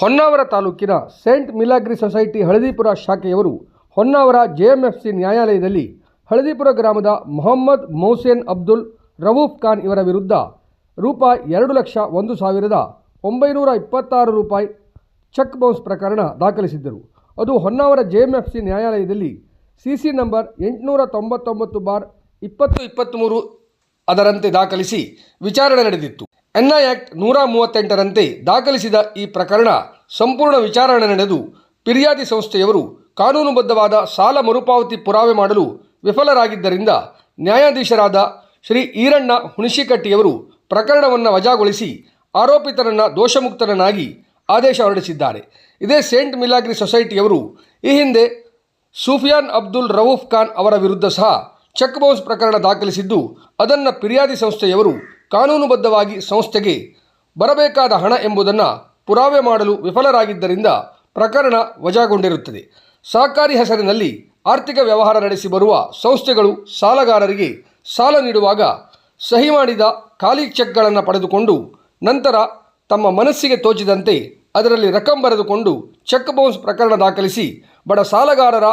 ಹೊನ್ನಾವರ ತಾಲೂಕಿನ Saint Milagres society Haldipur ಶಾಖೆಯವರು Honnavar JMFC ನ್ಯಾಯಾಲಯದಲ್ಲಿ ಹಳದಿಪುರ ಗ್ರಾಮದ ಮೊಹಮ್ಮದ್ ಮೊಹಸೇನ್ ಅಬ್ದುಲ್ ರವೂಫ್ ಖಾನ್ ಇವರ ವಿರುದ್ಧ ₹2,01,926 ಚೆಕ್ ಬೌನ್ಸ್ ಪ್ರಕರಣ ದಾಖಲಿಸಿದ್ದರು. ಅದು ಹೊನ್ನಾವರ JMFC ನ್ಯಾಯಾಲಯದಲ್ಲಿ CC ನಂಬರ್ 899/2023 ಅದರಂತೆ ದಾಖಲಿಸಿ ವಿಚಾರಣೆ ನಡೆದಿತ್ತು. NI ಆಕ್ಟ್ 138ರಂತೆ ದಾಖಲಿಸಿದ ಈ ಪ್ರಕರಣ ಸಂಪೂರ್ಣ ವಿಚಾರಣೆ ನಡೆದು ಫಿರ್ಯಾದಿ ಸಂಸ್ಥೆಯವರು ಕಾನೂನುಬದ್ಧವಾದ ಸಾಲ ಮರುಪಾವತಿ ಪುರಾವೆ ಮಾಡಲು ವಿಫಲರಾಗಿದ್ದರಿಂದ ನ್ಯಾಯಾಧೀಶರಾದ ಶ್ರೀ ಈರಣ್ಣ ಹುಣಶಿಕಟ್ಟಿಯವರು ಪ್ರಕರಣವನ್ನು ವಜಾಗೊಳಿಸಿ ಆರೋಪಿತರನ್ನು ದೋಷಮುಕ್ತರನ್ನಾಗಿ ಆದೇಶ ಹೊರಡಿಸಿದ್ದಾರೆ. ಇದೇ ಸೇಂಟ್ ಮಿಲಾಗ್ರಿ ಸೊಸೈಟಿಯವರು ಈ ಹಿಂದೆ ಸೂಫಿಯಾನ್ ಅಬ್ದುಲ್ ರವೂಫ್ ಖಾನ್ ಅವರ ವಿರುದ್ಧ ಸಹ ಚೆಕ್ ಬೌನ್ಸ್ ಪ್ರಕರಣ ದಾಖಲಿಸಿದ್ದು, ಅದನ್ನು ಫಿರ್ಯಾದಿ ಸಂಸ್ಥೆಯವರು ಕಾನೂನುಬದ್ಧವಾಗಿ ಸಂಸ್ಥೆಗೆ ಬರಬೇಕಾದ ಹಣ ಎಂಬುದನ್ನು ಪುರಾವೆ ಮಾಡಲು ವಿಫಲರಾಗಿದ್ದರಿಂದ ಪ್ರಕರಣ ವಜಾಗೊಂಡಿರುತ್ತದೆ. ಸಹಕಾರಿ ಹೆಸರಿನಲ್ಲಿ ಆರ್ಥಿಕ ವ್ಯವಹಾರ ನಡೆಸಿ ಬರುವ ಸಂಸ್ಥೆಗಳು ಸಾಲಗಾರರಿಗೆ ಸಾಲ ನೀಡುವಾಗ ಸಹಿ ಮಾಡಿದ ಖಾಲಿ ಚೆಕ್ಗಳನ್ನು ಪಡೆದುಕೊಂಡು ನಂತರ ತಮ್ಮ ಮನಸ್ಸಿಗೆ ತೋಚಿದಂತೆ ಅದರಲ್ಲಿ ರಕಂ ಬರೆದುಕೊಂಡು ಚೆಕ್ ಬೌನ್ಸ್ ಪ್ರಕರಣ ದಾಖಲಿಸಿ ಬಡ ಸಾಲಗಾರರ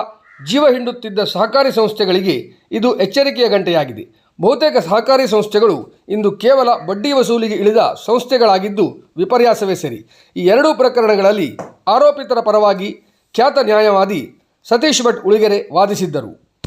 ಜೀವ ಹಿಂಡುತ್ತಿದ್ದ ಸಹಕಾರಿ ಸಂಸ್ಥೆಗಳಿಗೆ ಇದು ಎಚ್ಚರಿಕೆಯ ಗಂಟೆಯಾಗಿದೆ. ಬಹುತೇಕ ಸಹಕಾರಿ ಸಂಸ್ಥೆಗಳು ಇಂದು ಕೇವಲ ಬಡ್ಡಿ ವಸೂಲಿಗೆ ಇಳಿದ ಸಂಸ್ಥೆಗಳಾಗಿದ್ದು ವಿಪರ್ಯಾಸವೇ ಸರಿ. ಈ ಎರಡೂ ಪ್ರಕರಣಗಳಲ್ಲಿ ಆರೋಪಿತರ ಪರವಾಗಿ ಖ್ಯಾತ ನ್ಯಾಯವಾದಿ ಸತೀಶ್ ಭಟ್ ಉಳಿಗೆರೆ ವಾದಿಸಿದ್ದರು.